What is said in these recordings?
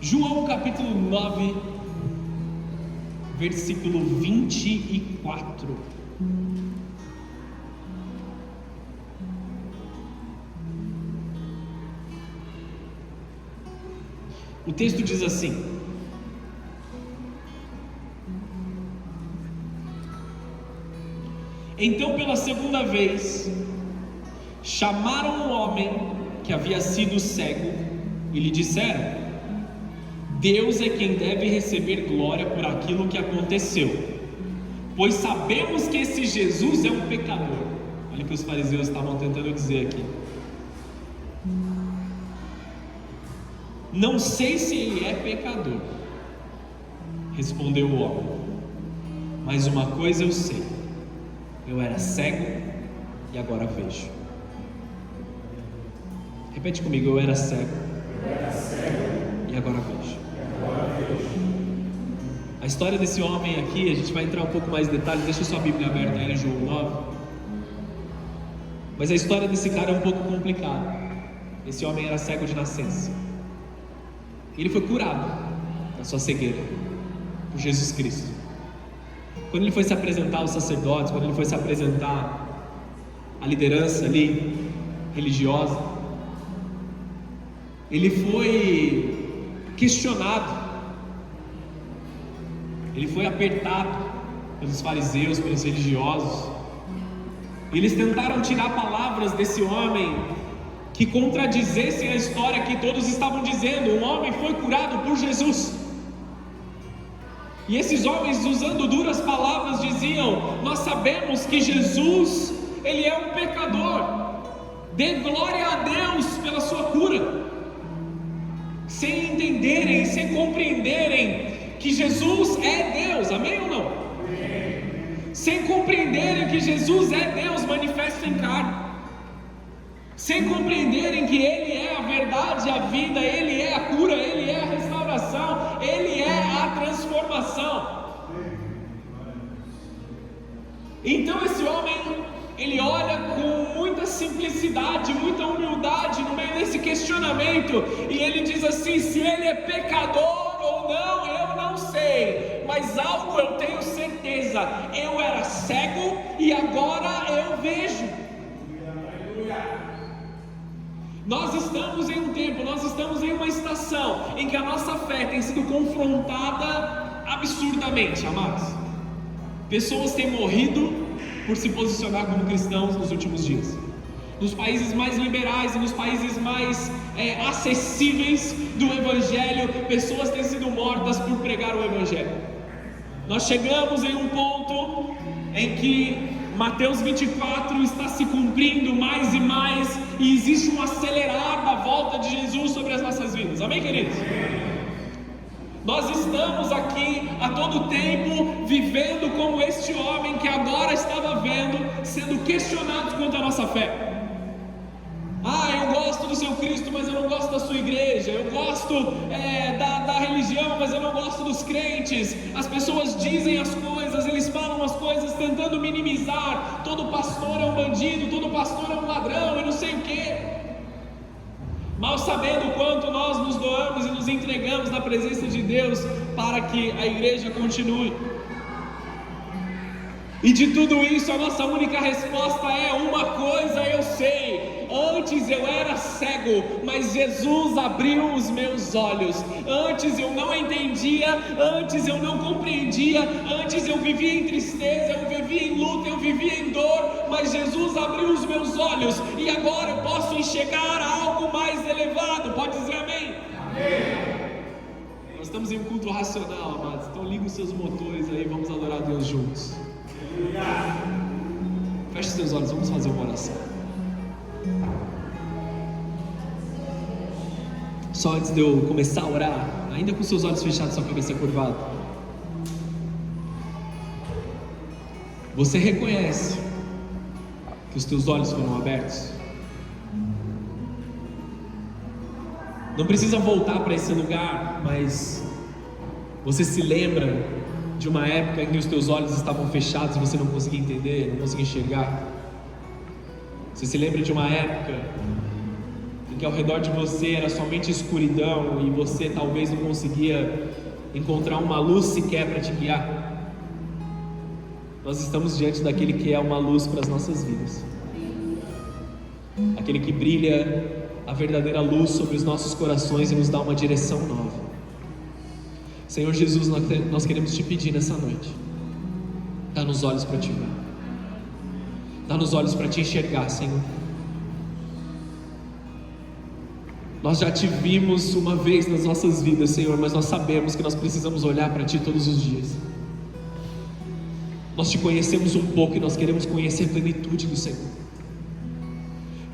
João capítulo 9, versículo 24. O texto diz assim: então, pela segunda vez, chamaram o homem que havia sido cego e lhe disseram: Deus é quem deve receber glória por aquilo que aconteceu, pois sabemos que esse Jesus é um pecador. Olha o que os fariseus estavam tentando dizer aqui. Não sei se ele é pecador, respondeu o homem, mas uma coisa eu sei: eu era cego e agora vejo. Repete comigo: eu era cego e agora vejo. A história desse homem aqui, a gente vai entrar um pouco mais em detalhes. Deixa sua Bíblia aberta aí em João 9. Mas a história desse cara é um pouco complicada. Esse homem era cego de nascença. Ele foi curado da sua cegueira por Jesus Cristo. Quando ele foi se apresentar aos sacerdotes, quando ele foi se apresentar à liderança ali religiosa, ele foi questionado, ele foi apertado pelos fariseus, pelos religiosos. Eles tentaram tirar palavras desse homem que contradizessem a história que todos estavam dizendo. Um homem foi curado por Jesus. E esses homens, usando duras palavras, diziam: nós sabemos que Jesus, ele é um pecador, dê glória a Deus pela sua cura, sem entenderem, sem compreenderem que Jesus é Deus. Amém ou não? Amém. Sem compreenderem que Jesus é Deus manifesto em carne, sem compreenderem que Ele é a verdade, a vida, Ele é a cura, Ele é a restauração, Ele é a transformação. Então esse homem, ele olha com muita simplicidade, muita humildade no meio desse questionamento, e ele diz assim: se ele é pecador ou não, eu não sei, mas algo eu tenho certeza: eu era cego e agora eu vejo. Nós estamos em um tempo, nós estamos em uma estação em que a nossa fé tem sido confrontada absurdamente, amados. Pessoas têm morrido por se posicionar como cristãos nos últimos dias. Nos países mais liberais e nos países mais acessíveis do Evangelho, pessoas têm sido mortas por pregar o Evangelho. Nós chegamos em um ponto em que Mateus 24 está se cumprindo mais e mais, e existe um acelerar da volta de Jesus sobre as nossas vidas. Amém, queridos? Nós estamos aqui a todo tempo vivendo como este homem que agora estava vendo, sendo questionado quanto à nossa fé. Eu gosto do seu Cristo, mas eu não gosto da sua igreja. Eu gosto da religião, mas eu não gosto dos crentes. As pessoas dizem as coisas, eles falam as coisas tentando minimizar. Todo pastor é um bandido, todo pastor é um ladrão e não sei o que. Mal sabendo o quanto nós nos doamos e nos entregamos na presença de Deus para que a igreja continue. E de tudo isso, a nossa única resposta é: uma coisa eu sei, antes eu era cego, mas Jesus abriu os meus olhos. Antes eu não entendia, antes eu não compreendia, antes eu vivia em tristeza, eu vivia em luta, eu vivia em dor, mas Jesus abriu os meus olhos, e agora eu posso enxergar algo mais elevado. Pode dizer amém? Amém. Nós estamos em um culto racional, amados, então liga os seus motores aí, vamos adorar a Deus juntos. Feche os seus olhos, vamos fazer uma oração. Só antes de eu começar a orar, ainda com seus olhos fechados, sua cabeça curvada, você reconhece que os teus olhos foram abertos? Não precisa voltar para esse lugar, mas você se lembra de uma época em que os teus olhos estavam fechados e você não conseguia entender, não conseguia enxergar? Você se lembra de uma época em que ao redor de você era somente escuridão e você talvez não conseguia encontrar uma luz sequer para te guiar. Nós estamos diante daquele que é uma luz para as nossas vidas, aquele que brilha a verdadeira luz sobre os nossos corações e nos dá uma direção nova. Senhor Jesus, nós queremos te pedir nessa noite, dá-nos olhos para te ver, dá-nos olhos para te enxergar, Senhor. Nós já te vimos uma vez nas nossas vidas, Senhor, mas nós sabemos que nós precisamos olhar para ti todos os dias. Nós te conhecemos um pouco e nós queremos conhecer a plenitude do Senhor.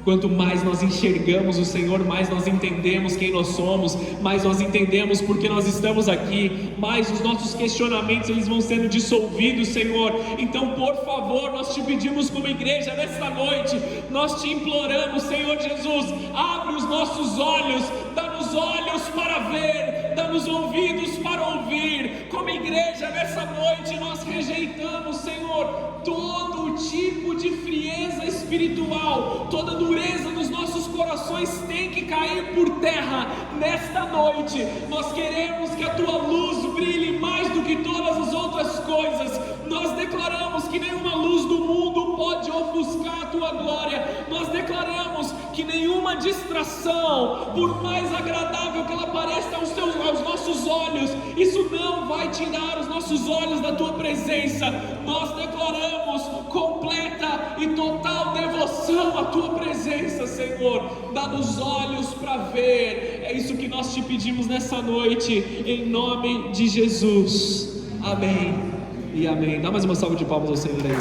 Quanto mais nós enxergamos o Senhor, mais nós entendemos quem nós somos, mais nós entendemos porque nós estamos aqui, mais os nossos questionamentos eles vão sendo dissolvidos, Senhor. Então, por favor, nós te pedimos como igreja nesta noite, nós te imploramos, Senhor Jesus, abre os nossos olhos, dá-nos olhos para ver, dá-nos ouvidos para ouvir. Como igreja nessa noite nós rejeitamos, Senhor, todo tipo de frieza espiritual, toda dureza dos nossos corações tem que cair por terra nesta noite. Nós queremos que a tua luz brilhe mais do que todas as outras coisas. Nós declaramos que nenhuma luz do mundo pode ofuscar a tua glória. Nós declaramos que nenhuma distração, por mais agradável que ela pareça aos nossos olhos, isso não vai tirar os nossos olhos da tua presença. Nós declaramos completa e total devoção à tua presença, Senhor. Dá-nos olhos para ver. É isso que nós te pedimos nessa noite, em nome de Jesus. Amém e amém. Dá mais uma salva de palmas ao Senhor aí.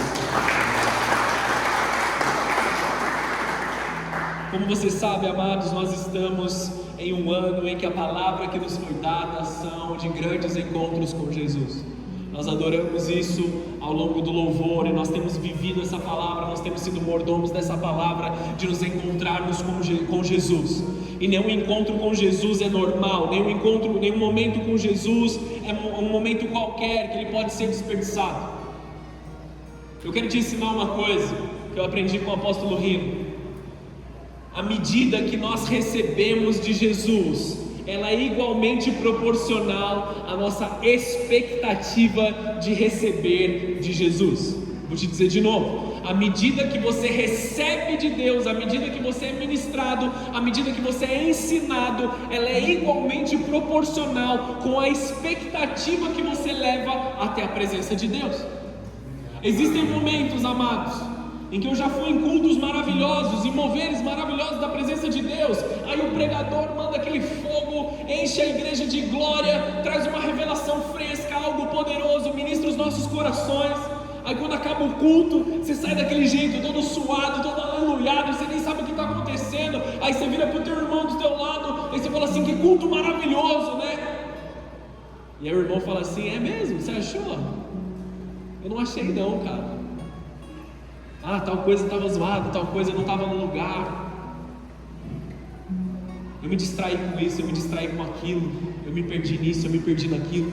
Como você sabe, amados, nós estamos em um ano em que a palavra que nos foi dada são de grandes encontros com Jesus. Nós adoramos isso ao longo do louvor e nós temos vivido essa palavra, nós temos sido mordomos dessa palavra de nos encontrarmos com Jesus. E nenhum encontro com Jesus é normal, nenhum momento com Jesus é um momento qualquer que ele pode ser desperdiçado. Eu quero te ensinar uma coisa que eu aprendi com o apóstolo Rino. A medida que nós recebemos de Jesus, ela é igualmente proporcional à nossa expectativa de receber de Jesus. Vou te dizer de novo: à medida que você recebe de Deus, à medida que você é ministrado, à medida que você é ensinado, ela é igualmente proporcional com a expectativa que você leva até a presença de Deus. Existem momentos, amados, em que eu já fui em cultos maravilhosos, em moveres maravilhosos da presença de Deus. Aí o pregador manda aquele fogo, enche a igreja de glória, traz uma revelação fresca, algo poderoso, ministra os nossos corações. Aí quando acaba o culto, você sai daquele jeito, todo suado, todo aleluiado, você nem sabe o que está acontecendo. Aí você vira para o teu irmão do teu lado, e você fala assim: que culto maravilhoso, né? E aí o irmão fala assim: é mesmo? Você achou? Eu não achei não, cara. Tal coisa estava zoada, tal coisa não estava no lugar. Eu me distraí com isso, eu me distraí com aquilo, eu me perdi nisso, eu me perdi naquilo.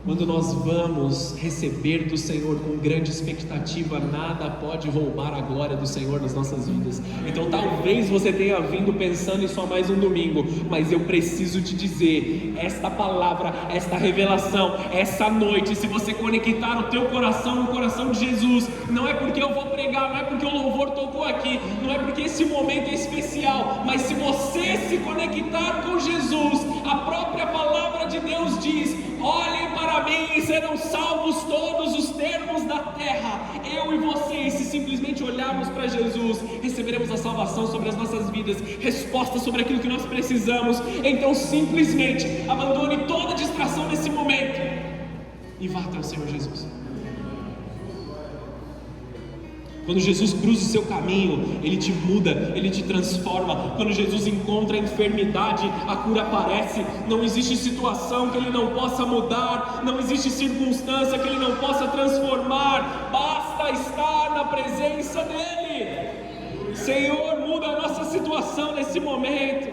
Quando nós vamos receber do Senhor com grande expectativa, nada pode roubar a glória do Senhor nas nossas vidas. Então talvez você tenha vindo pensando em só mais um domingo, mas eu preciso te dizer, esta palavra, esta revelação, essa noite, se você conectar o teu coração no coração de Jesus, não é porque eu vou pregar, não é porque o louvor tocou aqui, não é porque esse momento é especial, mas se você se conectar com Jesus, a própria palavra de Deus diz: olhem para mim e serão salvos todos os termos da terra. Eu e você, se simplesmente olharmos para Jesus, receberemos a salvação sobre as nossas vidas, respostas sobre aquilo que nós precisamos. Então simplesmente abandone toda distração nesse momento e vá até o Senhor Jesus. Quando Jesus cruza o seu caminho, Ele te muda, Ele te transforma. Quando Jesus encontra a enfermidade, a cura aparece. Não existe situação que Ele não possa mudar, não existe circunstância que Ele não possa transformar. Basta estar na presença dEle. Senhor, muda a nossa situação nesse momento.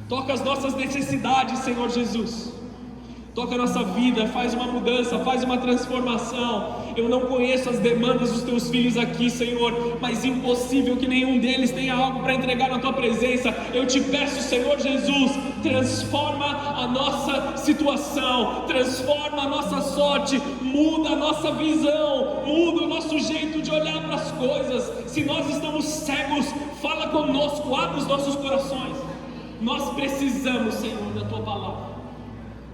Toca as nossas necessidades, Senhor Jesus. Toca a nossa vida, faz uma mudança, faz uma transformação. Eu não conheço as demandas dos teus filhos aqui, Senhor, mas impossível que nenhum deles tenha algo para entregar na tua presença. Eu te peço, Senhor Jesus, transforma a nossa situação, transforma a nossa sorte, muda a nossa visão, muda o nosso jeito de olhar para as coisas. Se nós estamos cegos, fala conosco, abre os nossos corações. Nós precisamos, Senhor, da tua palavra.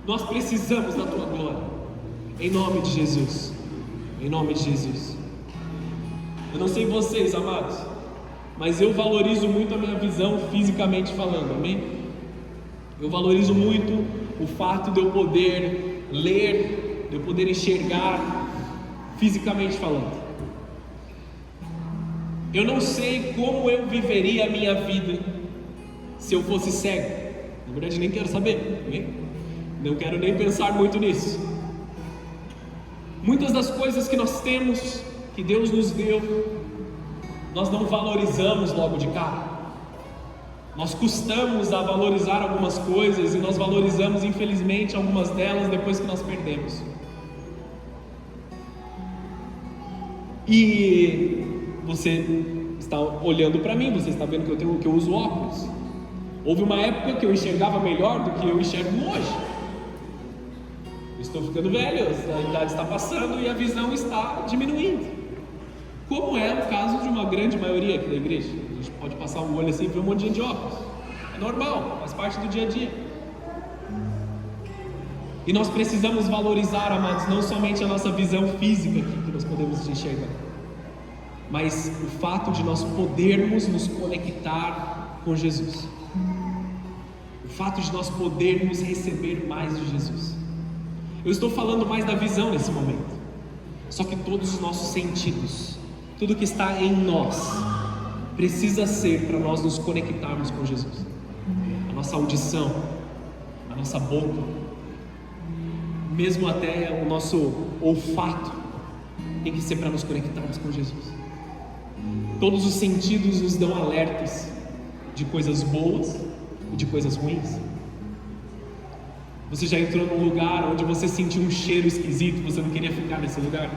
Nós precisamos da tua glória, em nome de Jesus, em nome de Jesus. Eu não sei vocês, amados, mas eu valorizo muito a minha visão fisicamente falando, amém? Eu valorizo muito o fato de eu poder ler, de eu poder enxergar fisicamente falando. Eu não sei como eu viveria a minha vida se eu fosse cego. Na verdade, nem quero saber, amém? Não quero nem pensar muito nisso. Muitas das coisas que nós temos, que Deus nos deu, nós não valorizamos logo de cara. Nós custamos a valorizar algumas coisas e nós valorizamos, infelizmente, algumas delas depois que nós perdemos. E você está olhando para mim, você está vendo que eu uso óculos. Houve uma época que eu enxergava melhor do que eu enxergo hoje. Estou ficando velho, a idade está passando e a visão está diminuindo. Como é o caso de uma grande maioria aqui da igreja. A gente pode passar um olho assim e ver um monte de gente de óculos. É normal, faz parte do dia a dia. E nós precisamos valorizar, amados, não somente a nossa visão física aqui que nós podemos enxergar, mas o fato de nós podermos nos conectar com Jesus. O fato de nós podermos receber mais de Jesus. Eu estou falando mais da visão nesse momento. Só que todos os nossos sentidos, tudo que está em nós, precisa ser para nós nos conectarmos com Jesus. A nossa audição, a nossa boca, mesmo até o nosso olfato, tem que ser para nos conectarmos com Jesus. Todos os sentidos nos dão alertas de coisas boas e de coisas ruins. Você já entrou num lugar onde você sentiu um cheiro esquisito, você não queria ficar nesse lugar?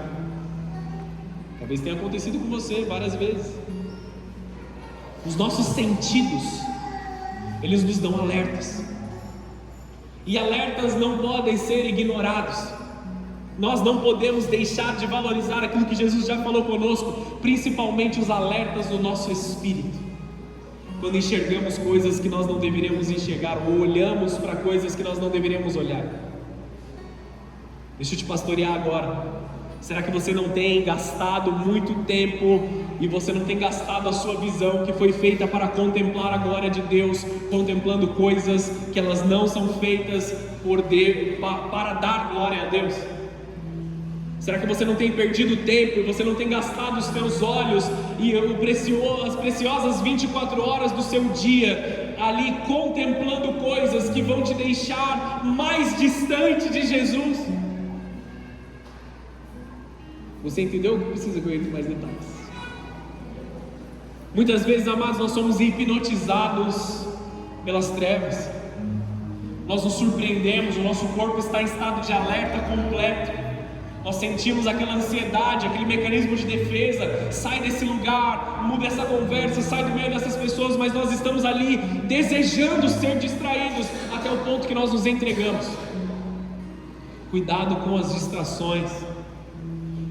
Talvez tenha acontecido com você várias vezes. Os nossos sentidos, eles nos dão alertas. E alertas não podem ser ignorados. Nós não podemos deixar de valorizar aquilo que Jesus já falou conosco, principalmente os alertas do nosso espírito. Quando enxergamos coisas que nós não deveríamos enxergar, ou olhamos para coisas que nós não deveríamos olhar. Deixa eu te pastorear agora. Será que você não tem gastado muito tempo e você não tem gastado a sua visão que foi feita para contemplar a glória de Deus, contemplando coisas que elas não são feitas por Deus, para dar glória a Deus? Será que você não tem perdido tempo e você não tem gastado os seus olhos e as preciosas 24 horas do seu dia ali contemplando coisas que vão te deixar mais distante de Jesus? Você entendeu que precisa que eu entre mais detalhes? Muitas vezes, amados, nós somos hipnotizados pelas trevas. Nós nos surpreendemos, o nosso corpo está em estado de alerta completo. Nós sentimos aquela ansiedade, aquele mecanismo de defesa. Sai desse lugar, muda essa conversa, sai do meio dessas pessoas, mas nós estamos ali desejando ser distraídos até o ponto que nós nos entregamos. Cuidado com as distrações.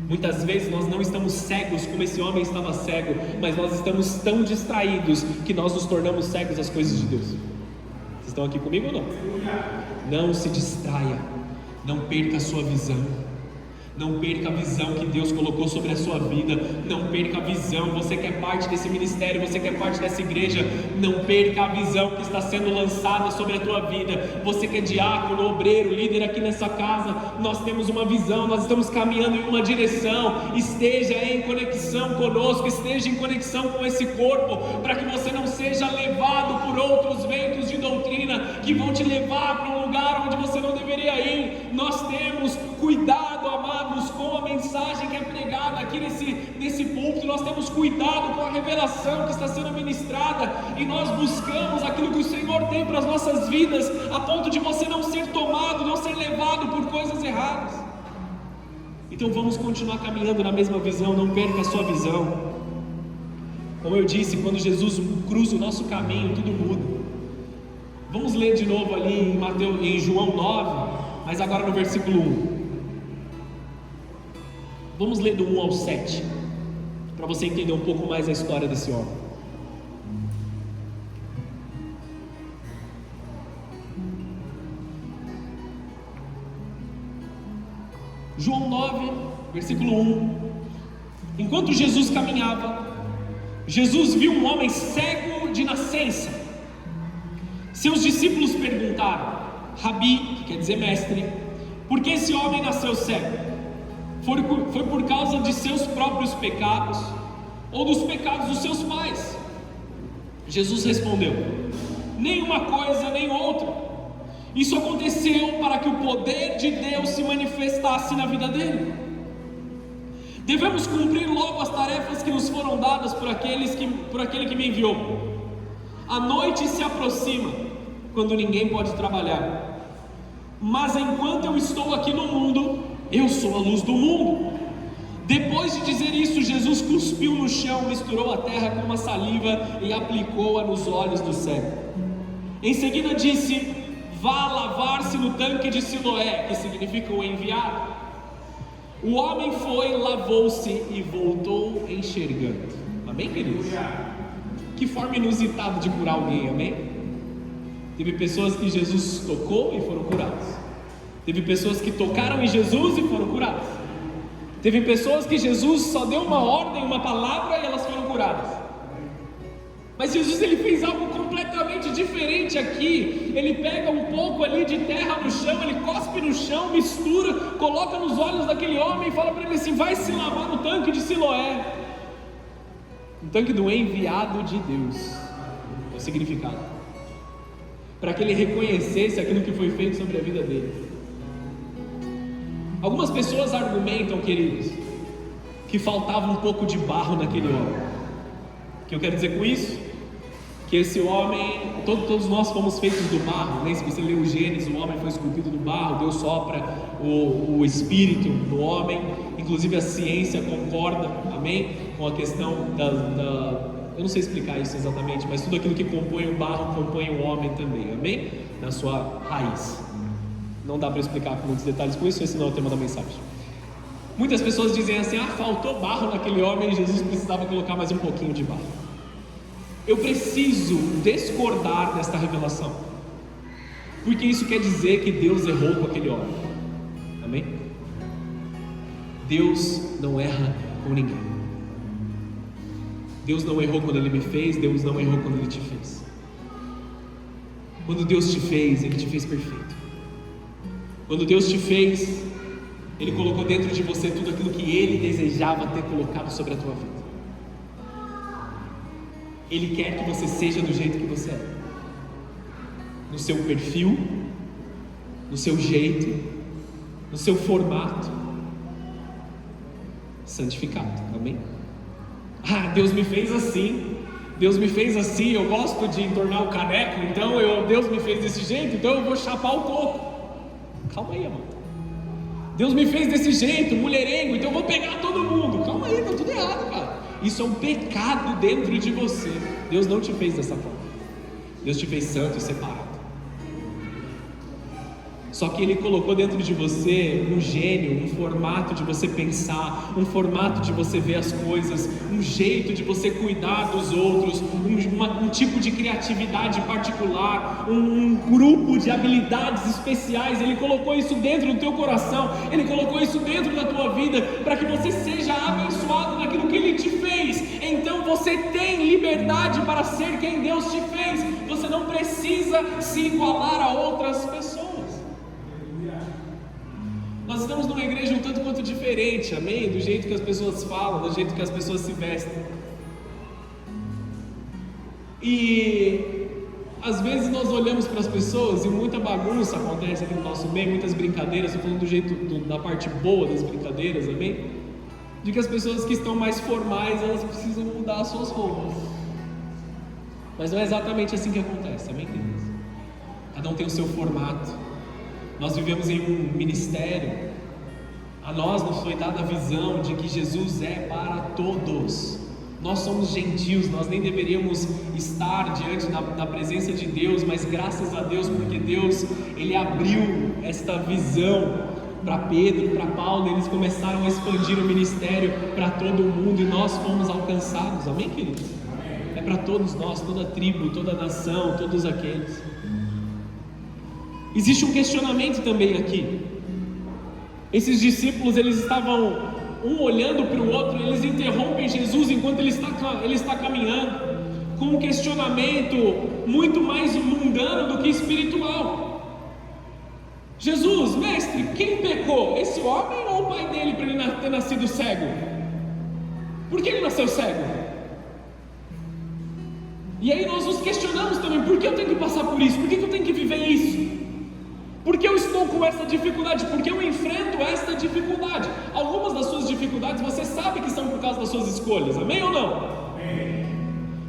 Muitas vezes nós não estamos cegos como esse homem estava cego, mas nós estamos tão distraídos que nós nos tornamos cegos às coisas de Deus. Vocês estão aqui comigo ou não? Não se distraia, não perca a sua visão. Não perca a visão que Deus colocou sobre a sua vida. Não perca a visão. Você que é parte desse ministério, você que é parte dessa igreja, não perca a visão que está sendo lançada sobre a tua vida. Você que é diácono, obreiro, líder aqui nessa casa, nós temos uma visão, nós estamos caminhando em uma direção. Esteja em conexão conosco, esteja em conexão com esse corpo, para que você não seja levado por outros ventos de doutrina que vão te levar para um lugar onde você não deveria ir. Nós temos cuidado, amados, com a mensagem mensagem que é pregada aqui nesse púlpito, nós temos cuidado com a revelação que está sendo ministrada, e nós buscamos aquilo que o Senhor tem para as nossas vidas, a ponto de você não ser tomado, não ser levado por coisas erradas. Então vamos continuar caminhando na mesma visão, não perca a sua visão. Como eu disse, quando Jesus cruza o nosso caminho, tudo muda. Vamos ler de novo ali em João 9, mas agora no versículo 1. Vamos ler do 1 ao 7, para você entender um pouco mais a história desse homem. João 9, versículo 1. Enquanto Jesus caminhava, Jesus viu um homem cego de nascença. Seus discípulos perguntaram: Rabi, que quer dizer mestre, por que esse homem nasceu cego? Foi por causa de seus próprios pecados ou dos pecados dos seus pais? Jesus respondeu: nenhuma coisa nem outra. Isso aconteceu para que o poder de Deus se manifestasse na vida dele. Devemos cumprir logo as tarefas que nos foram dadas por aquele que me enviou. A noite se aproxima, quando ninguém pode trabalhar. Mas enquanto eu estou aqui no mundo, eu sou a luz do mundo. Depois de dizer isso, Jesus cuspiu no chão, misturou a terra com uma saliva e aplicou-a nos olhos do cego. Em seguida disse: vá lavar-se no tanque de Siloé, que significa o enviado. O homem foi, lavou-se e voltou enxergando. Amém, queridos? Que forma inusitada de curar alguém, amém? Teve pessoas que Jesus tocou e foram curadas. Teve pessoas que tocaram em Jesus e foram curadas. Teve pessoas que Jesus só deu uma ordem, uma palavra, e elas foram curadas. Mas Jesus, ele fez algo completamente diferente aqui. Ele pega um pouco ali de terra no chão, ele cospe no chão, mistura, coloca nos olhos daquele homem e fala para ele assim: vai se lavar no tanque de Siloé. O tanque do enviado de Deus. É o significado. Para que ele reconhecesse aquilo que foi feito sobre a vida dele. Algumas pessoas argumentam, queridos, que faltava um pouco de barro naquele homem. O que eu quero dizer com isso? Que esse homem, todos nós fomos feitos do barro, né? Se você ler o Gênesis, o homem foi esculpido do barro, Deus sopra o espírito no homem. Inclusive a ciência concorda, amém? Com a questão eu não sei explicar isso exatamente, mas tudo aquilo que compõe o barro compõe o homem também, amém? Na sua raiz. Não dá para explicar com muitos detalhes com isso, esse não é o tema da mensagem. Muitas pessoas dizem assim: faltou barro naquele homem e Jesus precisava colocar mais um pouquinho de barro. Eu preciso discordar desta revelação, porque isso quer dizer que Deus errou com aquele homem, amém? Deus não erra com ninguém. Deus não errou quando Ele me fez, Deus não errou quando Ele te fez. Quando Deus te fez, Ele te fez perfeito. Quando Deus te fez, Ele colocou dentro de você tudo aquilo que Ele desejava ter colocado sobre a tua vida. Ele quer que você seja do jeito que você é, no seu perfil, no seu jeito, no seu formato, santificado, amém? Deus me fez assim, eu gosto de entornar o caneco, então Deus me fez desse jeito, então eu vou chapar o coco. Calma aí, amor. Deus me fez desse jeito, mulherengo, então eu vou pegar todo mundo. Calma aí, tá tudo errado, cara. Isso é um pecado dentro de você. Deus não te fez dessa forma. Deus te fez santo e separado. Só que Ele colocou dentro de você um gênio, um formato de você pensar, um formato de você ver as coisas, um jeito de você cuidar dos outros, um tipo de criatividade particular, um grupo de habilidades especiais. Ele colocou isso dentro do teu coração, Ele colocou isso dentro da tua vida, para que você seja abençoado naquilo que Ele te fez. Então você tem liberdade para ser quem Deus te fez. Você não precisa se igualar a outras pessoas. Nós estamos numa igreja um tanto quanto diferente, amém? Do jeito que as pessoas falam, do jeito que as pessoas se vestem. E às vezes nós olhamos para as pessoas e muita bagunça acontece aqui no nosso meio, muitas brincadeiras. Estou falando do jeito, da parte boa das brincadeiras, amém? de que as pessoas que estão mais formais, elas precisam mudar as suas roupas. Mas não é exatamente assim que acontece, amém, queridos? Cada um tem o seu formato. Nós vivemos em um ministério. A nós nos foi dada a visão de que Jesus é para todos. Nós somos gentios, nós nem deveríamos estar diante da presença de Deus, mas graças a Deus, porque Deus, Ele abriu esta visão para Pedro, para Paulo, eles começaram a expandir o ministério para todo mundo e nós fomos alcançados, amém, queridos? É para todos nós, toda tribo, toda nação, todos aqueles. Existe um questionamento também aqui. Esses discípulos, eles estavam um olhando para o outro, eles interrompem Jesus enquanto ele está caminhando, com um questionamento muito mais mundano do que espiritual. Jesus, mestre, quem pecou? Esse homem ou o pai dele para ele ter nascido cego? Por que ele nasceu cego? E aí nós nos questionamos também, por que eu tenho que passar por isso? Por que eu tenho que viver isso? Por que eu estou com essa dificuldade? Por que eu enfrento esta dificuldade? Algumas das suas dificuldades você sabe que são por causa das suas escolhas, amém ou não? Amém.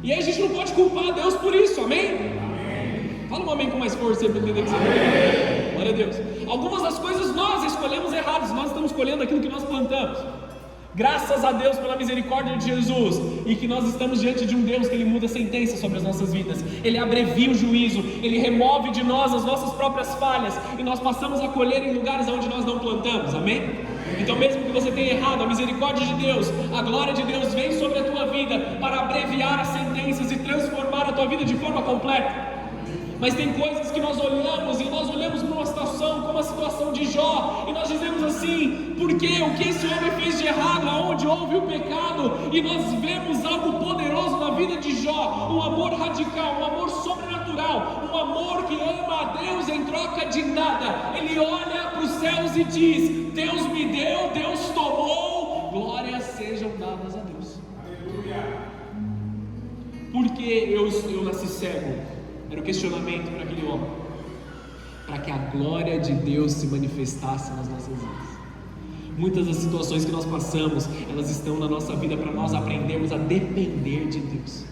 E aí a gente não pode culpar a Deus por isso, amém? Amém. Fala um amém com mais força aí para entender que você amém. Glória a Deus. Algumas das coisas nós escolhemos errados, nós estamos colhendo aquilo que nós plantamos. Graças a Deus pela misericórdia de Jesus, e que nós estamos diante de um Deus que Ele muda a sentença sobre as nossas vidas, Ele abrevia o juízo, Ele remove de nós as nossas próprias falhas, e nós passamos a colher em lugares onde nós não plantamos, amém? Então mesmo que você tenha errado, a misericórdia de Deus, a glória de Deus vem sobre a tua vida, para abreviar as sentenças e transformar a tua vida de forma completa. Mas tem coisas que nós olhamos, e nós olhamos para uma situação, como a situação de Jó, e nós dizemos assim, por quê? O que esse homem fez de errado? Aonde houve o pecado? E nós vemos algo poderoso na vida de Jó, um amor radical, um amor sobrenatural, um amor que ama a Deus em troca de nada. Ele olha para os céus e diz, Deus me deu, Deus tomou, glórias sejam dadas a Deus. Aleluia. Por que eu nasci cego? Era o questionamento para aquele homem, para que a glória de Deus se manifestasse nas nossas vidas. Muitas das situações que nós passamos, elas estão na nossa vida para nós aprendermos a depender de Deus.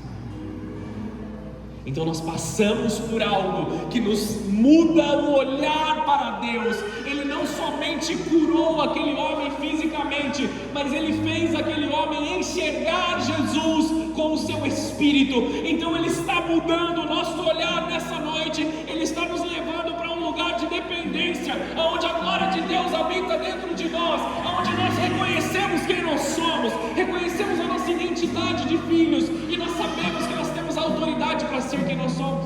Então nós passamos por algo que nos muda o olhar para Deus. Ele não somente curou aquele homem fisicamente, mas Ele fez aquele homem enxergar Jesus com o seu Espírito. Então Ele está mudando o nosso olhar nessa noite. Ele está nos levando para um lugar de dependência, onde a glória de Deus habita dentro de nós, onde nós reconhecemos quem nós somos, reconhecemos a nossa identidade de filhos, e nós sabemos que nós temos autoridade para ser quem nós somos.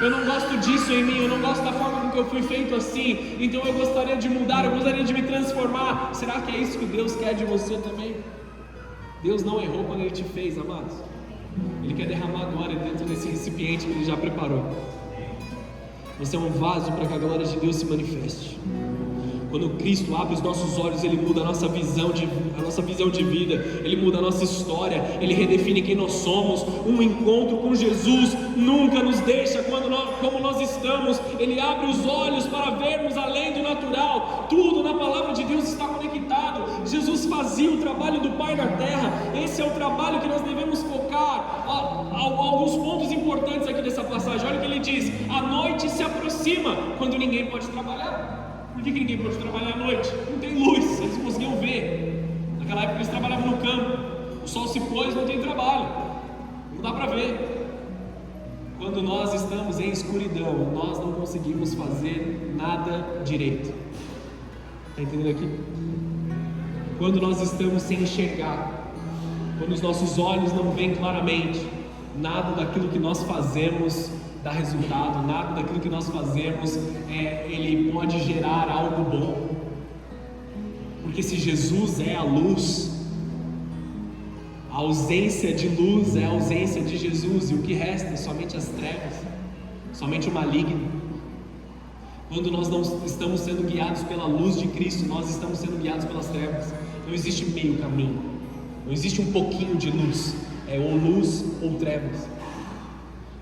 Eu não gosto disso em mim, eu não gosto da forma com que eu fui feito assim, então eu gostaria de mudar, eu gostaria de me transformar. Será que é isso que Deus quer de você também? Deus não errou quando Ele te fez, amados. Ele quer derramar glória dentro desse recipiente que Ele já preparou. Você é um vaso para que a glória de Deus se manifeste. Quando Cristo abre os nossos olhos, Ele muda a nossa visão de vida, Ele muda a nossa história, Ele redefine quem nós somos. Um encontro com Jesus nunca nos deixa como nós estamos. Ele abre os olhos para vermos além do natural. Tudo na palavra de Deus está conectado. Jesus fazia o trabalho do Pai na terra. Esse é o trabalho que nós devemos focar. Alguns pontos importantes aqui dessa passagem. Olha o que ele diz: a noite se aproxima, quando ninguém pode trabalhar. Por que ninguém pode trabalhar à noite? Não tem luz, eles não conseguiam ver. Naquela época eles trabalhavam no campo. O sol se pôs, não tem trabalho, não dá para ver. Quando nós estamos em escuridão, nós não conseguimos fazer nada direito. Está entendendo aqui? Quando nós estamos sem enxergar, quando os nossos olhos não veem claramente, nada daquilo que nós fazemos dá resultado, nada daquilo que nós fazemos ele pode gerar algo bom. Porque se Jesus é a luz, a ausência de luz é a ausência de Jesus, e o que resta é somente as trevas, somente o maligno. Quando nós não estamos sendo guiados pela luz de Cristo, nós estamos sendo guiados pelas trevas. Não existe meio caminho, não existe um pouquinho de luz, é ou luz ou trevas.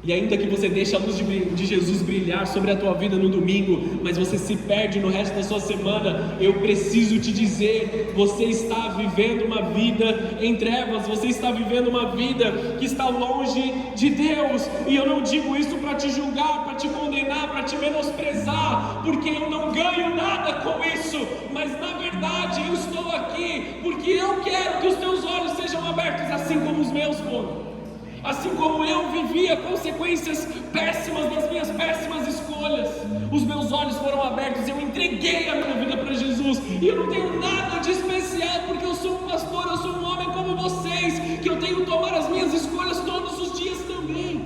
E ainda que você deixe a luz de Jesus brilhar sobre a tua vida no domingo, mas você se perde no resto da sua semana, eu preciso te dizer, você está vivendo uma vida em trevas, você está vivendo uma vida que está longe de Deus. E eu não digo isso para te julgar, para te condenar, para te menosprezar, porque eu não ganho nada com isso, mas na verdade eu estou aqui porque eu quero que os teus olhos sejam abertos, assim como os meus foram. Assim como eu vivia consequências péssimas das minhas péssimas escolhas, os meus olhos foram abertos, eu entreguei a minha vida para Jesus, e eu não tenho nada de especial, porque eu sou um pastor, eu sou um homem como vocês, que eu tenho que tomar as minhas escolhas todos os dias também.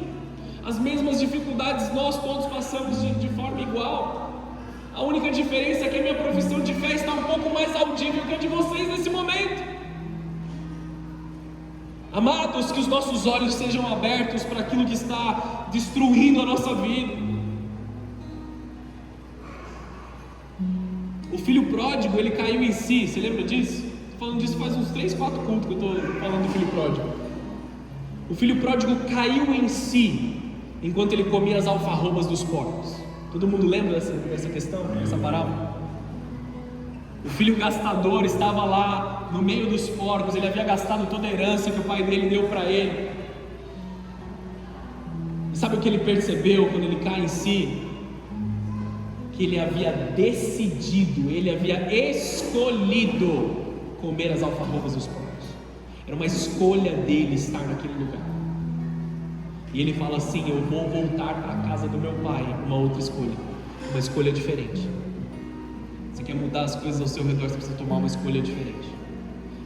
As mesmas dificuldades nós todos passamos de forma igual. A única diferença é que a minha profissão de fé está um pouco mais audível que a de vocês nesse momento. Amados, que os nossos olhos sejam abertos para aquilo que está destruindo a nossa vida. O filho pródigo, ele caiu em si, você lembra disso? Estou falando disso faz uns 3, 4 cultos que eu estou falando do filho pródigo. O filho pródigo caiu em si, enquanto ele comia as alfarrobas dos porcos. Todo mundo lembra dessa questão, dessa parábola? O filho gastador estava lá no meio dos porcos, ele havia gastado toda a herança que o pai dele deu para ele. E sabe o que ele percebeu quando ele cai em si? Que ele havia decidido, ele havia escolhido comer as alfarrobas dos porcos. Era uma escolha dele estar naquele lugar. E ele fala assim: eu vou voltar para a casa do meu pai. Uma outra escolha, uma escolha diferente. Você quer mudar as coisas ao seu redor, você precisa tomar uma escolha diferente.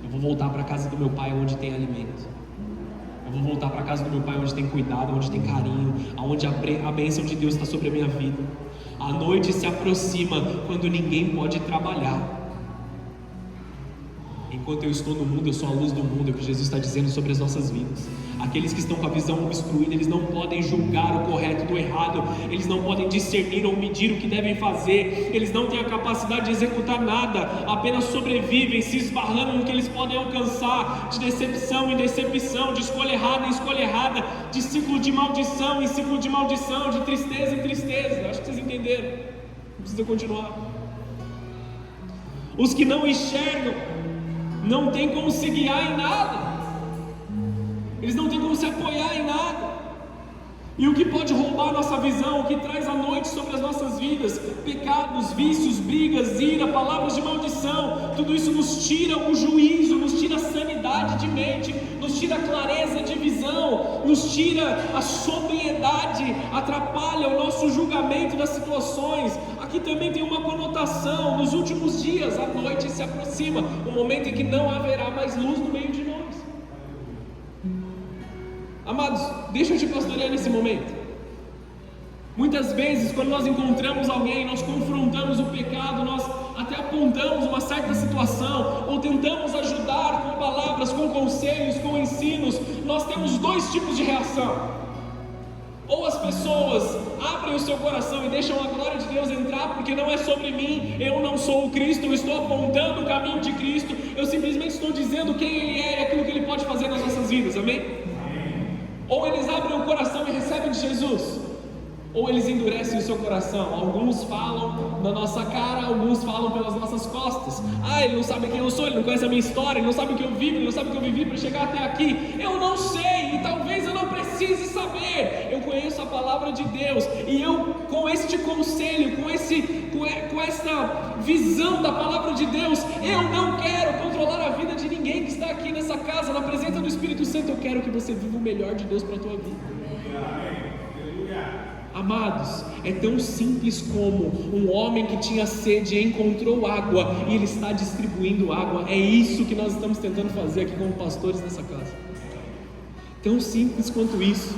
Eu vou voltar para a casa do meu pai, onde tem alimento. Eu vou voltar para a casa do meu pai, onde tem cuidado, onde tem carinho, onde a bênção de Deus está sobre a minha vida. A noite se aproxima quando ninguém pode trabalhar. Enquanto eu estou no mundo, eu sou a luz do mundo, é o que Jesus está dizendo sobre as nossas vidas. Aqueles que estão com a visão obstruída, eles não podem julgar o correto do errado, eles não podem discernir ou medir o que devem fazer, eles não têm a capacidade de executar nada, apenas sobrevivem, se esbarrando no que eles podem alcançar, de decepção em decepção, de escolha errada em escolha errada, de ciclo de maldição em ciclo de maldição, de tristeza em tristeza. Acho que vocês entenderam, não precisa continuar. Os que não enxergam não tem como se guiar em nada, eles não têm como se apoiar em nada. E o que pode roubar a nossa visão, o que traz a noite sobre as nossas vidas, pecados, vícios, brigas, ira, palavras de maldição, tudo isso nos tira o juízo, nos tira a sanidade de mente, nos tira a clareza de visão, nos tira a sobriedade, atrapalha o nosso julgamento das situações. Aqui também tem uma conotação: nos últimos dias, a noite se aproxima, o momento em que não haverá mais luz no meio de nós. Amados, deixa eu te pastorear nesse momento. Muitas vezes, quando nós encontramos alguém, nós confrontamos o pecado, nós até apontamos uma certa situação, ou tentamos ajudar com palavras, com conselhos, com ensinos, nós temos dois tipos de reação. Ou as pessoas abrem o seu coração e deixam a glória de Deus entrar, porque não é sobre mim, eu não sou o Cristo, eu estou apontando o caminho de Cristo, eu simplesmente estou dizendo quem Ele é e aquilo que Ele pode fazer nas nossas vidas, amém? Ou eles abrem o coração e recebem de Jesus, ou eles endurecem o seu coração. Alguns falam na nossa cara, alguns falam pelas nossas costas. Ele não sabe quem eu sou, ele não conhece a minha história, ele não sabe o que eu vivo, ele não sabe o que eu vivi para chegar até aqui. Eu não sei, e talvez eu não precise saber. Eu conheço a palavra de Deus, e eu, com este conselho, com essa visão da palavra de Deus, eu não quero controlar a vida de ninguém que está aqui nessa casa, na presença do Espírito Santo. Eu quero que você viva o melhor de Deus para a tua vida. Amados, é tão simples como um homem que tinha sede encontrou água e ele está distribuindo água. É isso que nós estamos tentando fazer aqui como pastores nessa casa. Tão simples quanto isso.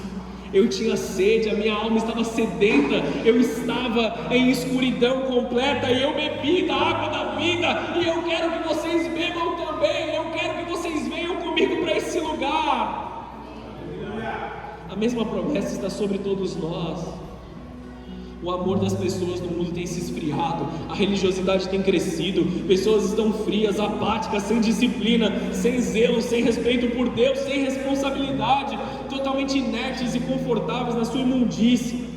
Eu tinha sede, a minha alma estava sedenta, eu estava em escuridão completa e eu bebi da água da vida, e eu quero que vocês bebam também. Eu quero que vocês venham comigo para esse lugar. A mesma promessa está sobre todos nós. O amor das pessoas no mundo tem se esfriado, a religiosidade tem crescido, pessoas estão frias, apáticas, sem disciplina, sem zelo, sem respeito por Deus, sem responsabilidade. totalmente inertes e confortáveis na sua imundície.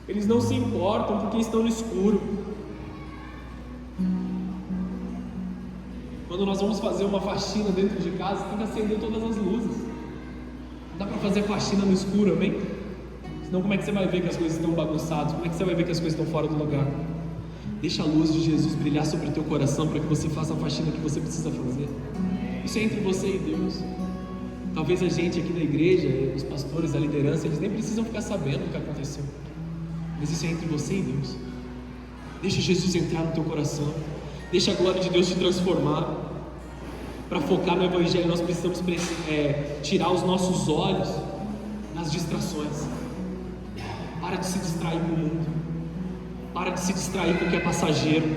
Eles não se importam porque estão no escuro. Quando nós vamos fazer uma faxina dentro de casa, tem que acender todas as luzes. Não dá para fazer faxina no escuro, amém? Senão como é que você vai ver que as coisas estão bagunçadas? Como é que você vai ver que as coisas estão fora do lugar? Deixa a luz de Jesus brilhar sobre o teu coração para que você faça a faxina que você precisa fazer. Isso é entre você e Deus. Talvez a gente aqui da igreja, os pastores, a liderança, eles nem precisam ficar sabendo o que aconteceu. Mas isso é entre você e Deus. Deixa Jesus entrar no teu coração. Deixa a glória de Deus te transformar. Para focar no Evangelho, nós precisamos tirar os nossos olhos das distrações. Para de se distrair com o mundo. Para de se distrair com o que é passageiro.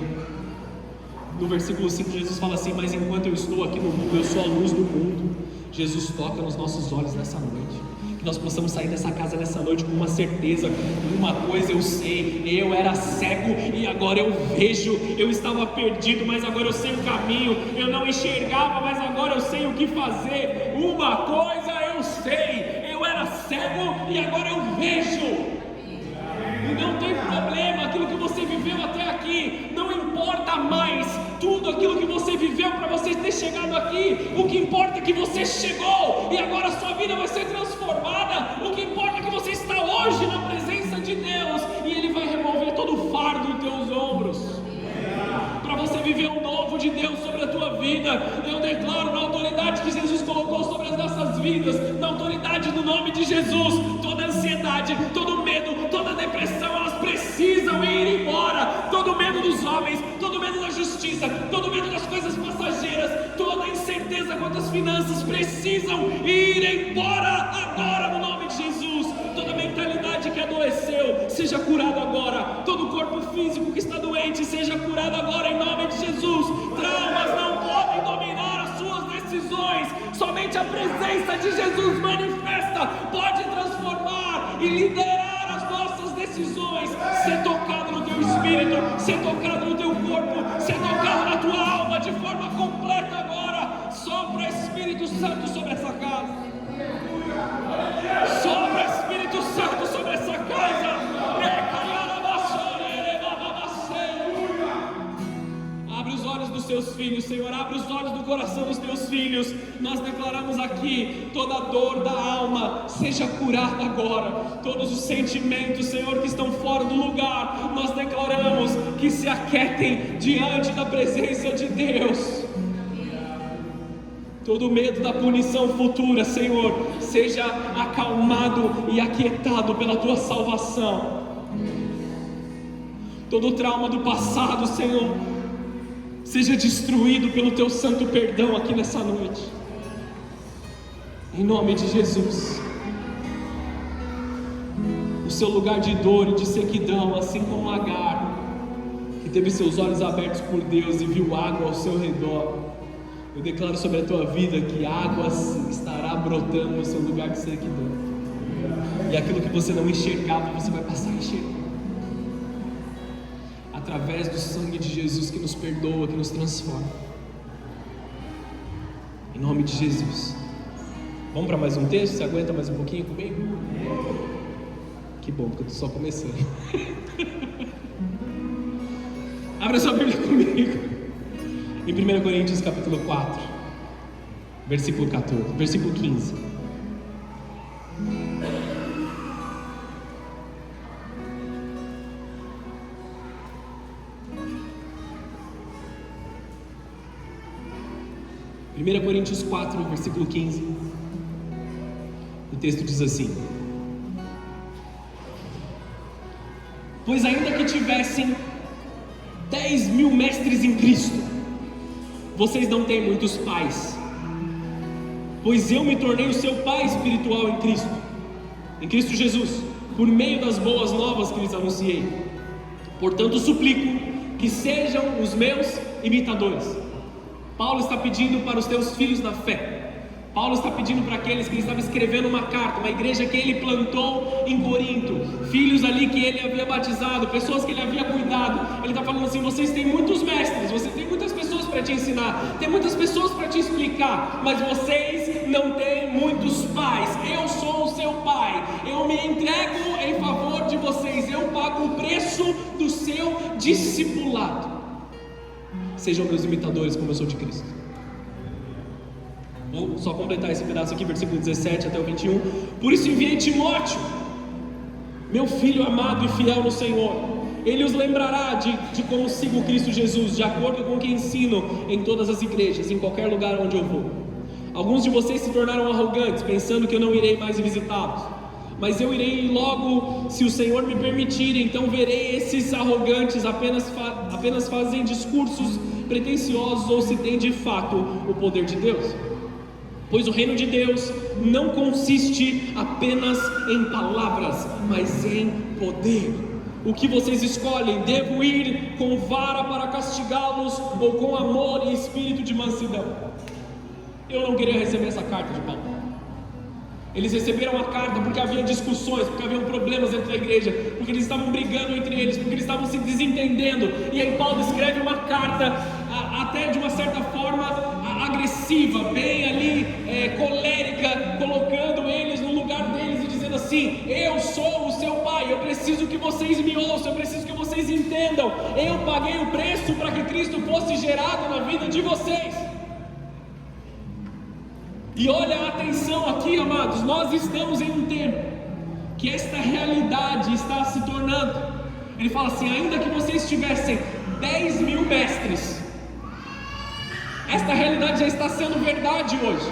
No versículo 5, Jesus fala assim: mas enquanto eu estou aqui no mundo, eu sou a luz do mundo. Jesus toca nos nossos olhos nessa noite. Que nós possamos sair dessa casa nessa noite com uma certeza, uma coisa eu sei: eu era cego e agora eu vejo. Eu estava perdido, mas agora eu sei o caminho. Eu não enxergava, mas agora eu sei o que fazer. Uma coisa eu sei: eu era cego e agora eu vejo. E não tem problema aquilo que você viveu até aqui, não importa mais tudo aquilo que você viveu para você ter chegado aqui. O que importa é que você chegou e agora a sua vida vai ser transformada. O que importa é que você está hoje na presença de Deus e Ele vai remover todo o fardo dos teus ombros, para você viver o novo de Deus sobre a tua vida. Eu declaro na autoridade que Jesus colocou sobre as nossas vidas, na autoridade do nome de Jesus, toda ansiedade, todo medo, toda depressão, elas precisam ir embora. Todo medo dos homens, todo medo da justiça, todo medo das coisas passageiras, toda incerteza quanto às finanças precisam ir embora agora no nome de Jesus. Toda mentalidade que adoeceu seja curada agora. Todo corpo físico que está doente seja curado agora em nome de Jesus. Traumas não podem dominar as suas decisões. Somente a presença de Jesus manifesta pode transformar e liderar as nossas decisões. Ser tocado no teu espírito, ser tocado no teu corpo, ser tocado na tua alma de forma completa agora. Sopra Espírito Santo sobre essa casa. Sopra Espírito Santo sobre essa casa. Abre os olhos dos teus filhos, Senhor. Abre os olhos do coração dos teus filhos. Nós declaramos aqui: toda dor da alma seja curada agora. Todos os sentimentos, Senhor, que estão fora do lugar, nós declaramos que se aquietem diante da presença de Deus. Todo medo da punição futura, Senhor, seja acalmado e aquietado pela tua salvação. Todo trauma do passado, Senhor, seja destruído pelo teu santo perdão aqui nessa noite. Em nome de Jesus. O seu lugar de dor e de sequidão, assim como Agar, que teve seus olhos abertos por Deus e viu água ao seu redor, eu declaro sobre a tua vida que água estará brotando no seu lugar de sequidão. E aquilo que você não enxergava, você vai passar a enxergar. Através do sangue de Jesus que nos perdoa, que nos transforma. Em nome de Jesus. Vamos para mais um texto? Você aguenta mais um pouquinho comigo? Que bom, porque eu estou só começando. Abra sua Bíblia comigo. Em 1 Coríntios capítulo 4, versículo 15. Primeira Coríntios 4, versículo 15. O texto diz assim: pois ainda que tivessem 10.000 mestres em Cristo, vocês não têm muitos pais, pois eu me tornei o seu pai espiritual em Cristo Jesus, por meio das boas novas que lhes anunciei. Portanto, suplico que sejam os meus imitadores. Paulo está pedindo para os teus filhos na fé. Paulo está pedindo para aqueles que ele estava escrevendo uma carta, uma igreja que ele plantou em Corinto, filhos ali que ele havia batizado, pessoas que ele havia cuidado. Ele está falando assim: vocês têm muitos mestres, você tem muitas pessoas para te ensinar, tem muitas pessoas para te explicar, mas vocês não têm muitos pais. Eu sou o seu pai. Eu me entrego em favor de vocês. Eu pago o preço do seu discipulado. Sejam meus imitadores como eu sou de Cristo. Vou só completar esse pedaço aqui, versículo 17 até o 21. Por isso enviei Timóteo, meu filho amado e fiel no Senhor. Ele os lembrará de como sigo Cristo Jesus, de acordo com o que ensino em todas as igrejas, em qualquer lugar onde eu vou. Alguns de vocês se tornaram arrogantes, pensando que eu não irei mais visitá-los. Mas eu irei logo, se o Senhor me permitir. Então verei esses arrogantes apenas fazem discursos pretensiosos, ou se tem de fato o poder de Deus. Pois o reino de Deus não consiste apenas em palavras, mas em poder. O que vocês escolhem? Devo ir com vara para castigá-los, ou com amor e espírito de mansidão? Eu não queria receber essa carta de Paulo. Eles receberam a carta porque havia discussões, porque haviam problemas dentro da igreja, porque eles estavam brigando entre eles, porque eles estavam se desentendendo. E aí Paulo escreve uma carta, até de uma certa forma agressiva, bem ali colérica, colocando eles no lugar deles e dizendo assim: eu sou o seu pai, eu preciso que vocês me ouçam, eu preciso que vocês entendam. Eu paguei o preço para que Cristo fosse gerado na vida de vocês. E olha a atenção aqui, amados, nós estamos em um tempo que esta realidade está se tornando. Ele fala assim: ainda que vocês tivessem 10 mil mestres, esta realidade já está sendo verdade hoje.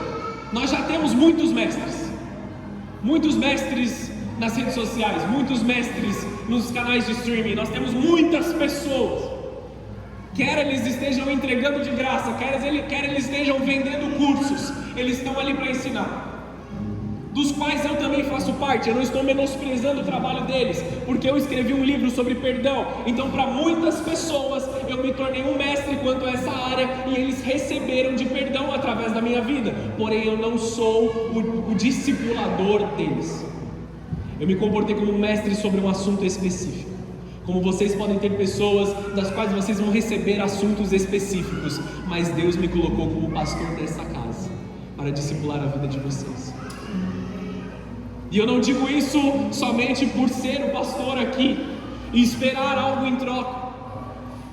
Nós já temos muitos mestres nas redes sociais, muitos mestres nos canais de streaming. Nós temos muitas pessoas, quer eles estejam entregando de graça, quer eles estejam vendendo cursos, eles estão ali para ensinar, dos quais eu também faço parte. Eu não estou menosprezando o trabalho deles, porque eu escrevi um livro sobre perdão. Então para muitas pessoas eu me tornei um mestre quanto a essa área, e eles receberam de perdão através da minha vida. Porém eu não sou o discipulador deles. Eu me comportei como um mestre sobre um assunto específico. Como vocês podem ter pessoas das quais vocês vão receber assuntos específicos, mas Deus me colocou como pastor dessa casa para discipular a vida de vocês. E eu não digo isso somente por ser o pastor aqui e esperar algo em troca,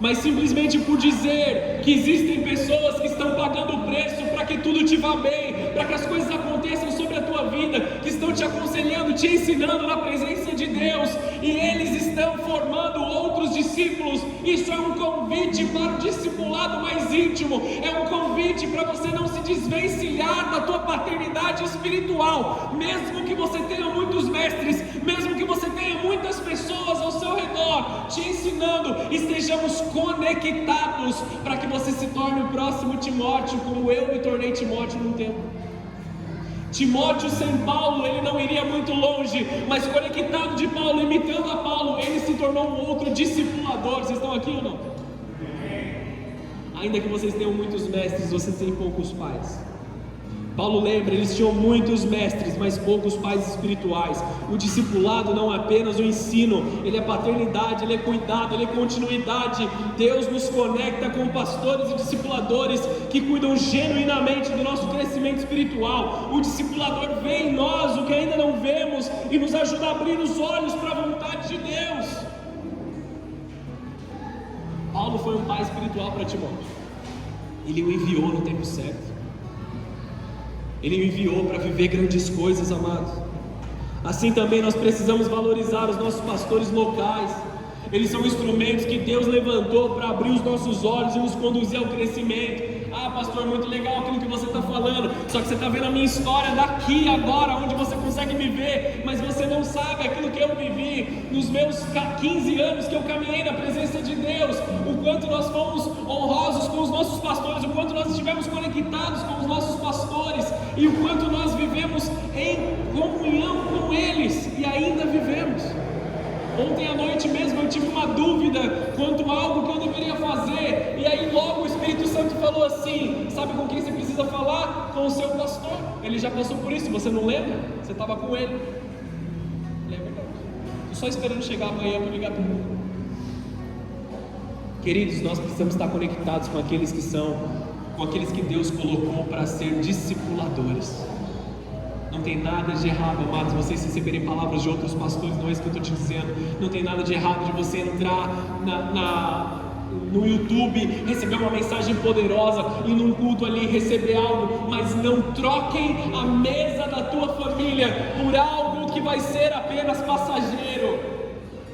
mas simplesmente por dizer que existem pessoas que estão pagando o preço para que tudo te vá bem, para que as coisas aconteçam sobre a tua vida, que estão te aconselhando, te ensinando na presença de Deus, e eles estão formando outros discípulos. Isso é um convite para o discipulado mais íntimo, é um convite para você não se desvencilhar da tua paternidade espiritual. Mesmo que você tenha muitos mestres, mesmo que você tenha muitas pessoas ao seu redor te ensinando, estejamos conectados para que você se torne o próximo Timóteo, como eu me tornei Timóteo num tempo. Timóteo sem Paulo, ele não iria muito longe, mas conectado de Paulo, imitando a Paulo, ele se tornou um outro discipulador. Vocês estão aqui ou não? Ainda que vocês tenham muitos mestres, vocês têm poucos pais. Paulo lembra, eles tinham muitos mestres, mas poucos pais espirituais. O discipulado não é apenas o ensino, ele é paternidade, ele é cuidado, ele é continuidade. Deus nos conecta com pastores e discipuladores que cuidam genuinamente do nosso crescimento espiritual. O discipulador vê em nós o que ainda não vemos e nos ajuda a abrir os olhos para a vontade de Deus. Paulo foi um pai espiritual para Timóteo. Ele o enviou no tempo certo. Ele o enviou para viver grandes coisas, amados. Assim também nós precisamos valorizar os nossos pastores locais. Eles são instrumentos que Deus levantou para abrir os nossos olhos e nos conduzir ao crescimento. Ah, pastor, muito legal aquilo que você está falando, só que você está vendo a minha história daqui agora, onde você consegue me ver, mas você não sabe aquilo que eu vivi nos meus 15 anos que eu caminhei na presença de Deus, o quanto nós fomos honrosos com os nossos pastores, o quanto nós estivemos conectados com os nossos pastores, e o quanto nós vivemos em comunhão com eles, e ainda vivemos. Ontem à noite mesmo eu tive uma dúvida quanto a algo que eu deveria fazer, e aí logo o Espírito Santo falou assim: sabe com quem você precisa falar? Com o seu pastor. Ele já passou por isso, você não lembra? Você estava com ele. É verdade. Estou só esperando chegar amanhã para ligar para ele. Queridos, nós precisamos estar conectados com aqueles que são com aqueles que Deus colocou para ser discipuladores. Não tem nada de errado, amados, vocês receberem palavras de outros pastores, não é isso que eu estou te dizendo. Não tem nada de errado de você entrar no YouTube, receber uma mensagem poderosa e num culto ali receber algo, mas não troquem a mesa da tua família por algo que vai ser apenas passageiro.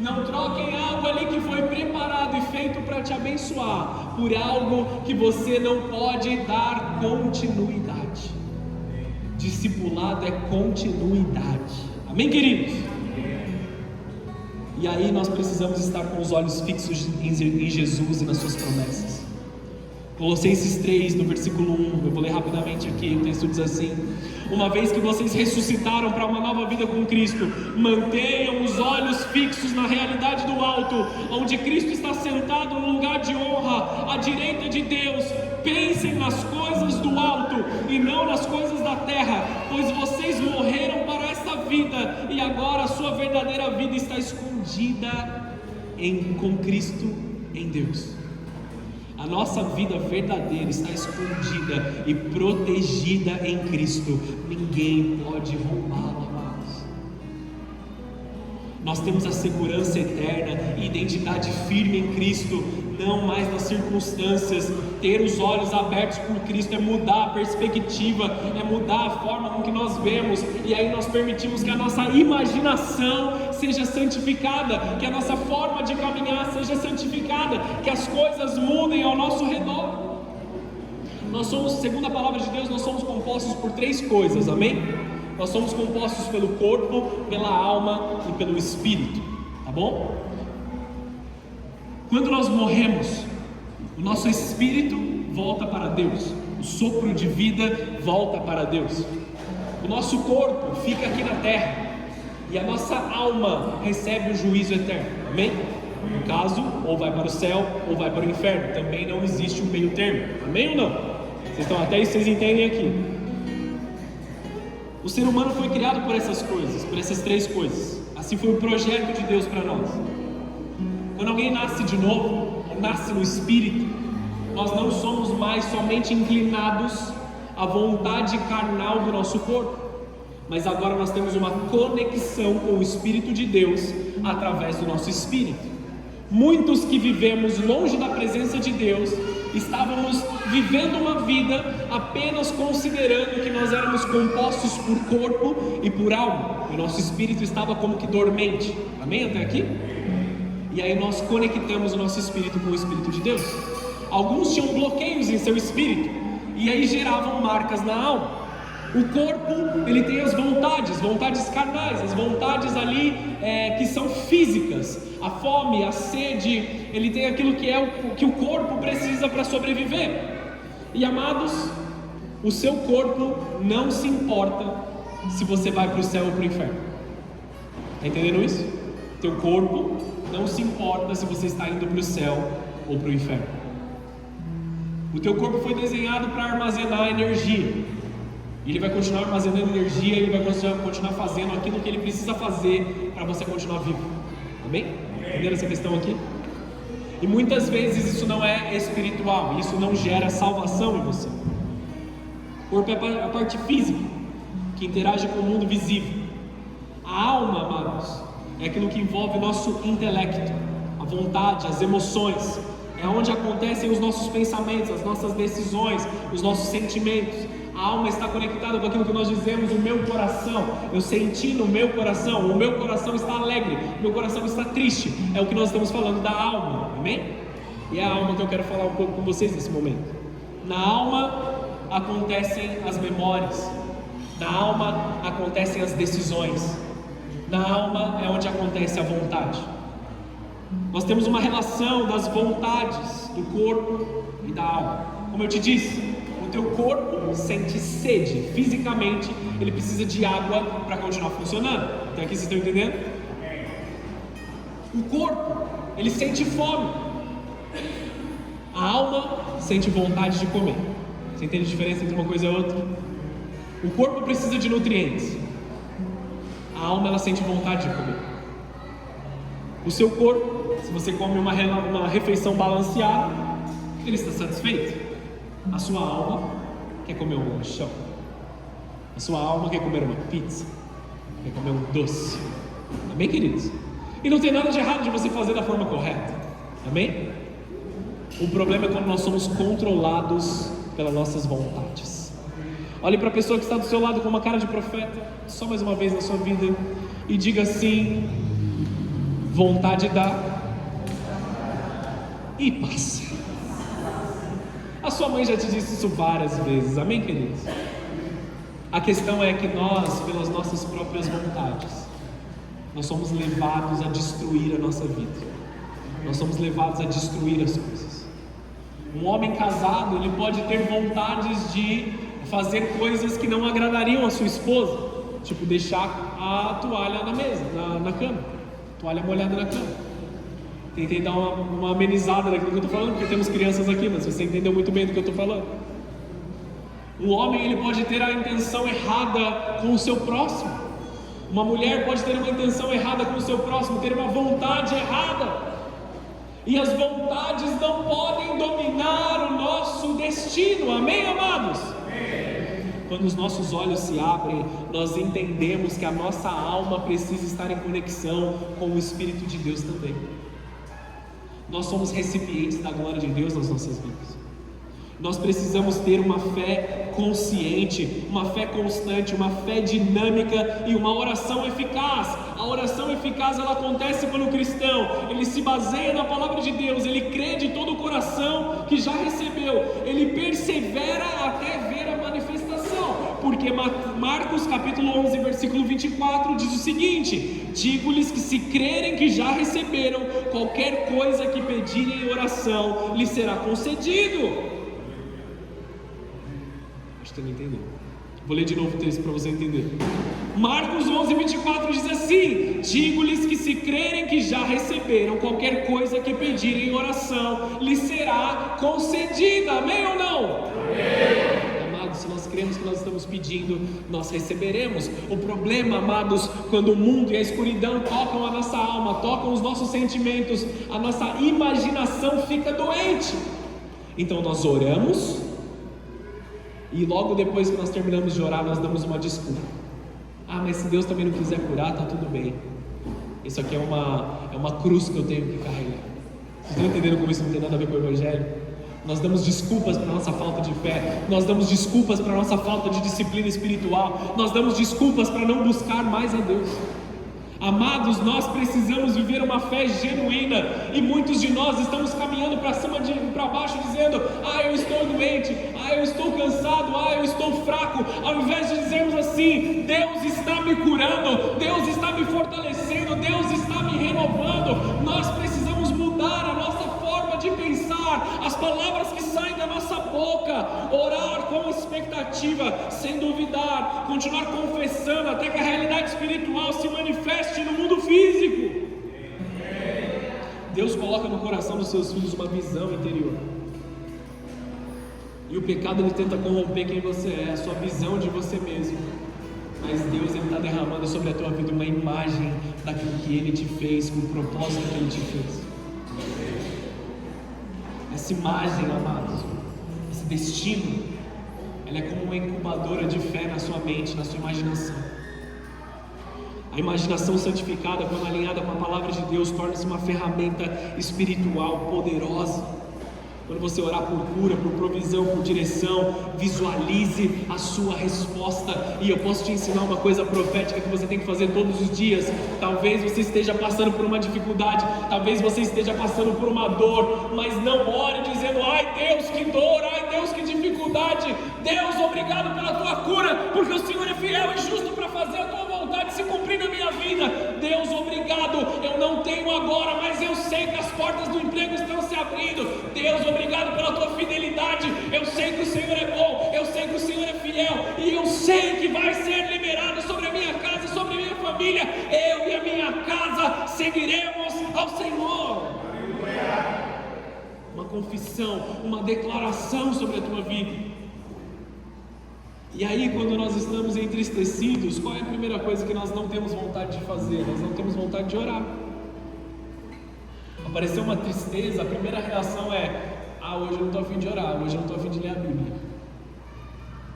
Não troquem algo ali que foi preparado e feito para te abençoar por algo que você não pode dar continuidade. Discipulado é continuidade. Amém, queridos? E aí nós precisamos estar com os olhos fixos em Jesus e nas suas promessas. Colossenses 3, no versículo 1, eu vou ler rapidamente aqui, o texto diz assim: uma vez que vocês ressuscitaram para uma nova vida com Cristo, mantenham os olhos fixos na realidade do alto, onde Cristo está sentado no lugar de honra, à direita de Deus. Pensem nas coisas do alto e não nas coisas da terra, pois vocês morreram para esta vida e agora a sua verdadeira vida está escondida com Cristo em Deus. A nossa vida verdadeira está escondida e protegida em Cristo. Ninguém pode roubá-la, amados. Nós temos a segurança eterna e identidade firme em Cristo, não mais nas circunstâncias. Ter os olhos abertos por Cristo é mudar a perspectiva, é mudar a forma com que nós vemos, e aí nós permitimos que a nossa imaginação seja santificada, que a nossa forma de caminhar seja santificada, que as coisas mudem ao nosso redor. Nós somos, segundo a palavra de Deus, nós somos compostos por 3 coisas, amém? Nós somos compostos pelo corpo, pela alma e pelo espírito, tá bom? Quando nós morremos, o nosso espírito volta para Deus, o sopro de vida volta para Deus. O nosso corpo fica aqui na terra e a nossa alma recebe o juízo eterno, amém? No caso, ou vai para o céu ou vai para o inferno, também não existe um meio termo, amém ou não? Vocês estão até isso, vocês entendem aqui. O ser humano foi criado por essas coisas, por essas 3 coisas. Assim foi o projeto de Deus para nós. Quando alguém nasce de novo, ou nasce no Espírito, nós não somos mais somente inclinados à vontade carnal do nosso corpo, mas agora nós temos uma conexão com o Espírito de Deus através do nosso Espírito. Muitos que vivemos longe da presença de Deus, estávamos vivendo uma vida apenas considerando que nós éramos compostos por corpo e por alma, e o nosso espírito estava como que dormente, amém até aqui? E aí nós conectamos o nosso espírito com o Espírito de Deus. Alguns tinham bloqueios em seu espírito, e aí geravam marcas na alma. O corpo, ele tem as vontades carnais, as vontades ali que são físicas, a fome, a sede, ele tem aquilo que o corpo precisa para sobreviver. E amados, o seu corpo não se importa se você vai para o céu ou para o inferno. Está entendendo isso? Teu corpo não se importa se você está indo para o céu ou para o inferno. O teu corpo foi desenhado para armazenar energia. E ele vai continuar armazenando energia, ele vai continuar fazendo aquilo que ele precisa fazer para você continuar vivo. Amém? Entenderam essa questão aqui? E muitas vezes isso não é espiritual, isso não gera salvação em você. O corpo é a parte física, que interage com o mundo visível. A alma, amados, é aquilo que envolve o nosso intelecto, a vontade, as emoções. É onde acontecem os nossos pensamentos, as nossas decisões, os nossos sentimentos. A alma está conectada com aquilo que nós dizemos, o meu coração. Eu senti no meu coração, o meu coração está alegre, o meu coração está triste. É o que nós estamos falando da alma, amém? E é a alma que eu quero falar um pouco com vocês nesse momento. Na alma acontecem as memórias, na alma acontecem as decisões, na alma é onde acontece a vontade. Nós temos uma relação das vontades do corpo e da alma. Como eu te disse, o teu corpo sente sede, fisicamente ele precisa de água para continuar funcionando. Até aqui vocês estão entendendo? O corpo, ele sente fome. A alma sente vontade de comer. Você entende a diferença entre uma coisa e outra? O corpo precisa de nutrientes. A alma, ela sente vontade de comer. O seu corpo, se você come uma refeição balanceada, ele está satisfeito. A sua alma quer comer um lanchão. A sua alma quer comer uma pizza, quer comer um doce. Amém, queridos? E não tem nada de errado de você fazer da forma correta. Amém? O problema é quando nós somos controlados pelas nossas vontades. Olhe para a pessoa que está do seu lado com uma cara de profeta, só mais uma vez na sua vida, e diga assim: vontade dá e passa. A sua mãe já te disse isso várias vezes, amém, queridos? A questão é que nós, pelas nossas próprias vontades, nós somos levados a destruir a nossa vida. Nós somos levados a destruir as coisas. Um homem casado, ele pode ter vontades de fazer coisas que não agradariam a sua esposa, tipo deixar a toalha na mesa, na cama, toalha molhada na cama. Tentei dar uma amenizada daquilo que eu estou falando, porque temos crianças aqui, mas você entendeu muito bem do que eu estou falando. Um homem, ele pode ter a intenção errada com o seu próximo. Uma mulher pode ter uma intenção errada com o seu próximo, ter uma vontade errada. E as vontades não podem dominar o nosso destino, amém, amados? Amém. Quando os nossos olhos se abrem, nós entendemos que a nossa alma precisa estar em conexão com o Espírito de Deus também. Nós somos recipientes da glória de Deus nas nossas vidas. Nós precisamos ter uma fé consciente, uma fé constante, uma fé dinâmica e uma oração eficaz. A oração eficaz, ela acontece pelo cristão. Ele se baseia na palavra de Deus, ele crê de todo o coração que já recebeu, ele persevera até ver a manifestação. Porque Marcos capítulo 11, versículo 24 diz o seguinte: digo-lhes que se crerem que já receberam, qualquer coisa que pedirem em oração lhes será concedido. Acho que você não entendeu. Vou ler de novo o texto para você entender. Marcos 11, 24 diz assim: digo-lhes que se crerem que já receberam, qualquer coisa que pedirem em oração lhes será concedida. Amém ou não? Amém. Amados, se nós cremos que nós estamos pedindo, nós receberemos. O problema, amados, quando o mundo e a escuridão tocam a nossa alma, tocam os nossos sentimentos, a nossa imaginação fica doente. Então nós oramos, e logo depois que nós terminamos de orar, nós damos uma desculpa. Ah, mas se Deus também não quiser curar, está tudo bem. Isso aqui é uma cruz que eu tenho que carregar. Vocês estão entendendo como isso não tem nada a ver com o Evangelho? Nós damos desculpas para a nossa falta de fé. Nós damos desculpas para a nossa falta de disciplina espiritual. Nós damos desculpas para não buscar mais a Deus. Amados, nós precisamos viver uma fé genuína, e muitos de nós estamos caminhando para cima e para baixo dizendo: ah, eu estou doente, ah, eu estou cansado, ah, eu estou fraco, ao invés de dizermos assim: Deus está me curando, Deus está me fortalecendo, Deus está me renovando. Nós precisamos mudar a nossa forma de pensar, as palavras que saem da nossa boca, orar com expectativa, sem duvidar, continuar confessando até que a realidade espiritual se manifeste no mundo físico. Deus coloca no coração dos seus filhos uma visão interior, e o pecado ele tenta corromper quem você é, a sua visão de você mesmo. Mas Deus está derramando sobre a tua vida uma imagem daquilo que Ele te fez, com o propósito que Ele te fez. Essa imagem, amados, esse destino, ela é como uma incubadora de fé na sua mente, na sua imaginação. A imaginação santificada, quando alinhada com a palavra de Deus, torna-se uma ferramenta espiritual poderosa. Quando você orar por cura, por provisão, por direção, visualize a sua resposta. E eu posso te ensinar uma coisa profética que você tem que fazer todos os dias. Talvez você esteja passando por uma dificuldade, talvez você esteja passando por uma dor, mas não ore dizendo: ai Deus, que dor, ai Deus, que dificuldade. Deus, obrigado pela tua cura, porque o Senhor é fiel e justo para fazer a tua vontade se cumprir na minha vida. Deus, obrigado, eu não tenho agora, mas eu sei que as portas do emprego estão se abrindo. Deus, obrigado pela tua fidelidade. Eu sei que o Senhor é bom, eu sei que o Senhor é fiel, e eu sei que vai ser liberado sobre a minha casa, sobre a minha família. Eu e a minha casa seguiremos ao Senhor. Uma confissão, uma declaração sobre a tua vida. E aí, quando nós estamos entristecidos, qual é a primeira coisa que nós não temos vontade de fazer? Nós não temos vontade de orar. Apareceu uma tristeza, a primeira reação é: hoje eu não estou a fim de orar, hoje eu não estou a fim de ler a Bíblia.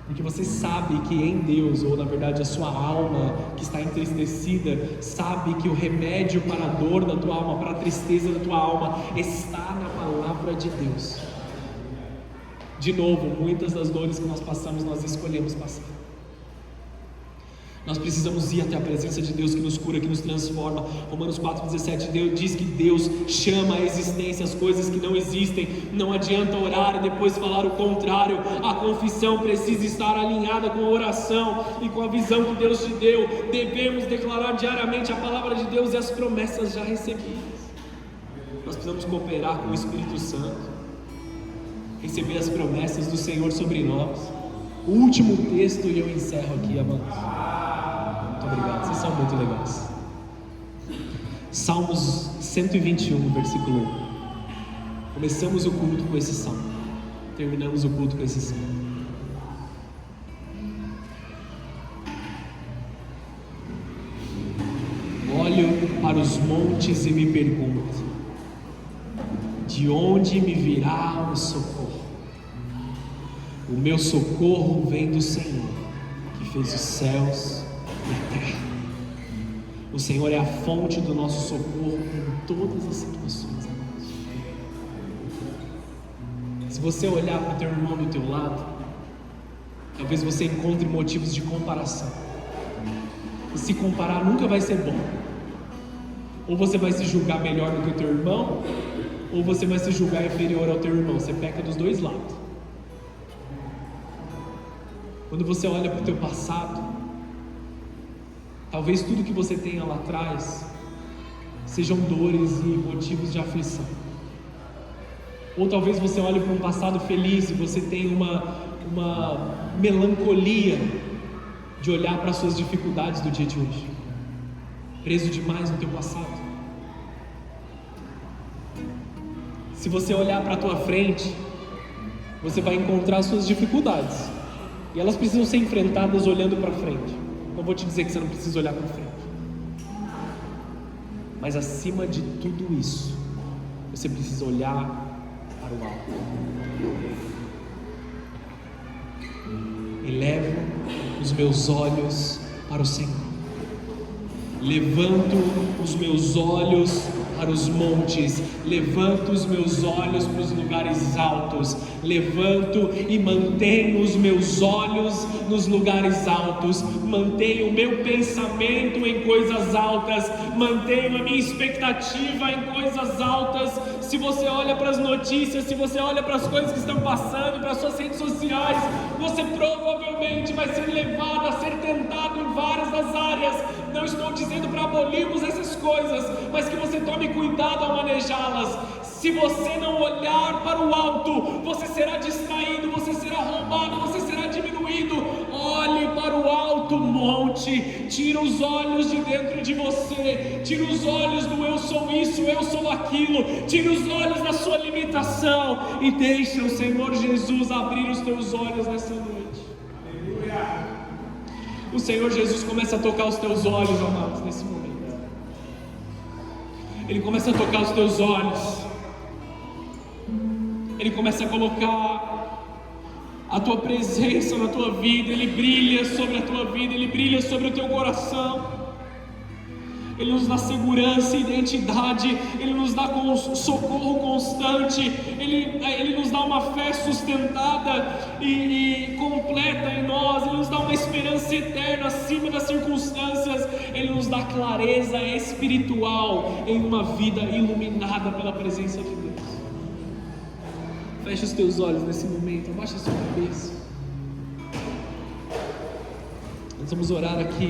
Porque você sabe que em Deus, ou na verdade a sua alma que está entristecida, sabe que o remédio para a dor da tua alma, para a tristeza da tua alma, está na palavra de Deus. De novo, muitas das dores que nós passamos, nós escolhemos passar. Nós precisamos ir até a presença de Deus que nos cura, que nos transforma. Romanos 4,17, Deus diz que Deus chama à existência as coisas que não existem. Não adianta orar e depois falar o contrário. A confissão precisa estar alinhada com a oração e com a visão que Deus te deu. Devemos declarar diariamente a palavra de Deus e as promessas já recebidas. Nós precisamos cooperar com o Espírito Santo, receber as promessas do Senhor sobre nós. O último texto e eu encerro aqui, amados. Muito obrigado, vocês são muito legais. Salmos 121, versículo 1. Começamos o culto com esse salmo, terminamos o culto com esse salmo. Olho para os montes e me pergunto: de onde me virá o socorro? O meu socorro vem do Senhor, que fez os céus e a terra. O Senhor é a fonte do nosso socorro em todas as situações, amados. Se você olhar para o teu irmão do teu lado, talvez você encontre motivos de comparação. E se comparar nunca vai ser bom. Ou você vai se julgar melhor do que o teu irmão, ou você vai se julgar inferior ao teu irmão. Você peca dos dois lados. Quando você olha para o teu passado, talvez tudo que você tenha lá atrás sejam dores e motivos de aflição. Ou talvez você olhe para um passado feliz e você tenha uma melancolia de olhar para as suas dificuldades do dia de hoje, preso demais no teu passado. Se você olhar para a tua frente, você vai encontrar as suas dificuldades, e elas precisam ser enfrentadas olhando para frente. Não vou te dizer que você não precisa olhar para frente, mas acima de tudo isso, você precisa olhar para o alto. Elevo os meus olhos para o Senhor, levanto os meus olhos para os montes, levanto os meus olhos para os lugares altos, levanto e mantenho os meus olhos nos lugares altos, mantenho o meu pensamento em coisas altas, mantenho a minha expectativa em coisas altas. Se você olha para as notícias, se você olha para as coisas que estão passando, para as suas redes sociais, você provavelmente vai ser levado a ser tentado em várias das áreas. Não estou dizendo para abolirmos essas coisas, mas que você tome cuidado ao manejá-las. Se você não olhar para o alto, você será distraído, você será roubado, você será diminuído. Olhe para o alto monte, tira os olhos de dentro de você, tira os olhos do eu sou isso, eu sou aquilo, tira os olhos da sua limitação e deixa o Senhor Jesus abrir os teus olhos nessa noite. Aleluia. O Senhor Jesus começa a tocar os teus olhos, amados, nesse momento. Ele começa a tocar os teus olhos. Ele começa a colocar a tua presença na tua vida. Ele brilha sobre a tua vida, Ele brilha sobre o teu coração. Ele nos dá segurança e identidade, Ele nos dá socorro constante, Ele nos dá uma fé sustentada e completa em nós, Ele nos dá uma esperança eterna acima das circunstâncias, Ele nos dá clareza espiritual em uma vida iluminada pela presença de Deus. Feche os teus olhos nesse momento, abaixa a sua cabeça. Nós vamos orar aqui.